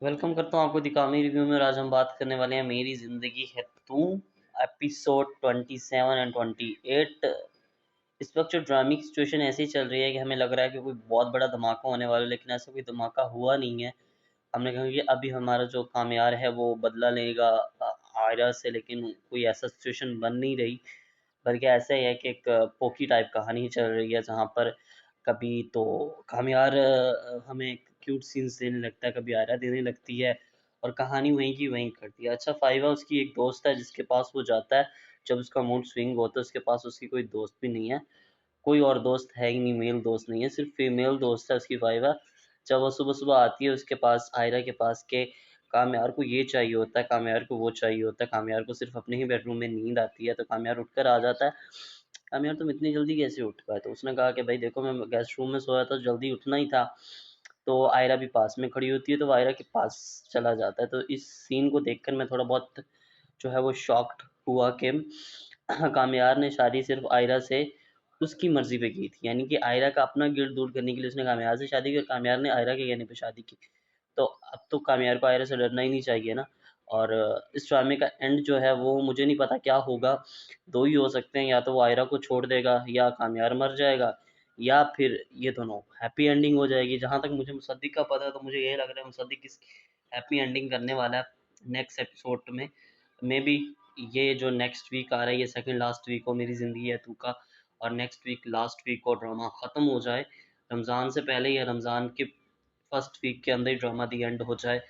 Welcome करता हूँ आपको दिकामी रिव्यू में। और आज हम बात करने वाले हैं मेरी ज़िंदगी है तू, एपिसोड 27 एंड 28। इस वक्त जो ड्रामे की सिचुएशन ऐसी चल रही है कि हमें लग रहा है कि कोई बहुत बड़ा धमाका होने वाला है, लेकिन ऐसा कोई धमाका हुआ नहीं है। हमने कहा कि अभी हमारा जो कामयार है वो बदला लेगा आयरा से, लेकिन कोई ऐसा सिचुएशन बन नहीं रही। बल्कि ऐसा ही है कि एक पोकी टाइप कहानी चल रही है, जहाँ पर कभी तो कामयार हमें क्यूट सीन्स देने लगता है, कभी आयरा देने लगती है, और कहानी वहीं की वहीं करती है। अच्छा, फाइवा उसकी एक दोस्त है जिसके पास वो जाता है जब उसका मूड स्विंग होता है। उसके पास उसकी कोई दोस्त भी नहीं है, कोई और दोस्त है ही नहीं, मेल दोस्त नहीं है, सिर्फ फीमेल दोस्त है उसकी फाइवा। जब वो सुबह सुबह आती है उसके पास, आयरा के पास, के कामयार को ये चाहिए होता है, कामयार को वो चाहिए होता है, कामयार को सिर्फ अपने ही बेडरूम में नींद आती है, तो कामयार उठकर आ जाता है। कामयार, तुम इतनी जल्दी कैसे उठ पाए? तो उसने कहा कि भाई देखो, मैं गेस्ट रूम में सोया था, जल्दी उठना ही था। तो आयरा भी पास में खड़ी होती है, तो वो आयरा के पास चला जाता है। तो इस सीन को देखकर मैं थोड़ा बहुत जो है वो शॉक्ड हुआ कि कामयार ने शादी सिर्फ आयरा से उसकी मर्जी पे की थी, यानी कि आयरा का अपना गिल्ट दूर करने के लिए उसने कामयार से शादी की, और कामयार ने आयरा के कहने पे शादी की। तो अब तो कामयार को आयरा से डरना ही नहीं चाहिए ना। और इस ड्रामे का एंड जो है वो मुझे नहीं पता क्या होगा। दो ही हो सकते हैं, या तो वो आयरा को छोड़ देगा, या कामयार मर जाएगा, या फिर ये दोनों हैप्पी एंडिंग हो जाएगी। जहाँ तक मुझे मुसद्दिक का पता है, तो मुझे यही लग रहा है मुसद्दिक इस हैप्पी एंडिंग करने वाला है नेक्स्ट एपिसोड में। मे बी ये जो नेक्स्ट वीक आ रहा है, ये सेकंड लास्ट वीक हो मेरी ज़िंदगी है तू का, और नेक्स्ट वीक लास्ट वीक को ड्रामा ख़त्म हो जाए, रमज़ान से पहले या रमज़ान के फर्स्ट वीक के अंदर ही ड्रामा दी एंड हो जाए।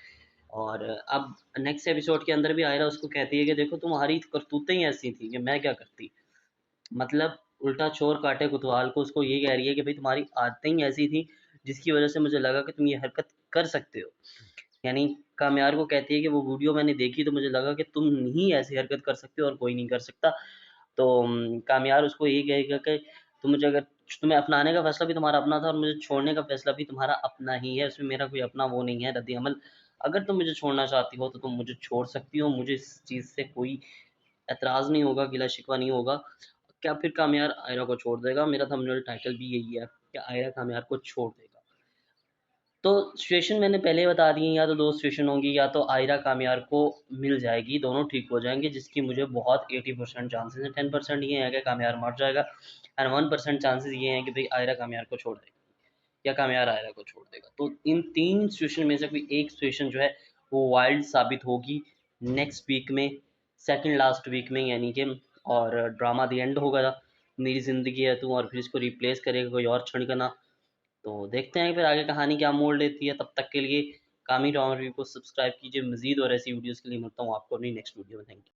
और अब नेक्स्ट एपिसोड के अंदर भी आयरा उसको कहती है कि देखो, तुम्हारी करतूतें ही ऐसी थी कि मैं क्या करती। मतलब उल्टा चोर काटे कोतवाल को, उसको ये कह रही है कि भाई तुम्हारी आदतें ही ऐसी थी जिसकी वजह से मुझे लगा कि तुम ये हरकत कर सकते हो। यानी कामयार को कहती है कि वो वीडियो मैंने देखी तो मुझे लगा कि तुम ही ऐसी हरकत कर सकते हो और कोई नहीं कर सकता। तो कामयार उसको यही कहेगा कि तुम मुझे अगर तुम्हें अपनाने का फैसला भी तुम्हारा अपना था, और मुझे छोड़ने का फैसला भी तुम्हारा अपना ही है, उसमें मेरा कोई अपना वो नहीं है, रद्द अमल। अगर तुम मुझे छोड़ना चाहती हो तो तुम मुझे छोड़ सकती हो, मुझे इस चीज़ से कोई एतराज़ नहीं होगा, गिला शिकवा नहीं होगा। क्या फिर कामयार आयरा को छोड़ देगा? मेरा थंबनेल टाइटल भी यही है कि आयरा कामयार को छोड़ देगा। तो सिचुएशन मैंने पहले ही बता दी है, या तो दो सिचुएशन होंगी, या तो आयरा कामयार को मिल जाएगी, दोनों ठीक हो जाएंगे, जिसकी मुझे बहुत 80% चांसेस हैं। 10% ये है कि कामयार मर जाएगा, एंड 1% चांसेस ये हैं कि भाई आयरा कामयार को छोड़ देगा, या कामयार आयरा को छोड़ देगा। तो इन तीन सिचुएशन में से कोई एक सिचुएशन जो है वो वाइल्ड साबित होगी नेक्स्ट वीक में, सेकंड लास्ट वीक में, यानी कि। और ड्रामा दी एंड होगा, मेरी ज़िंदगी है तू, और फिर इसको रिप्लेस करेगा कोई और क्षण का ना। तो देखते हैं फिर आगे कहानी क्या मोड़ लेती है। तब तक के लिए कामी ड्रामा रिव्यू को सब्सक्राइब कीजिए। मज़ीद और ऐसी वीडियोज़ के लिए मिलता हूँ आपको अपनी नेक्स्ट वीडियो में। Thank you.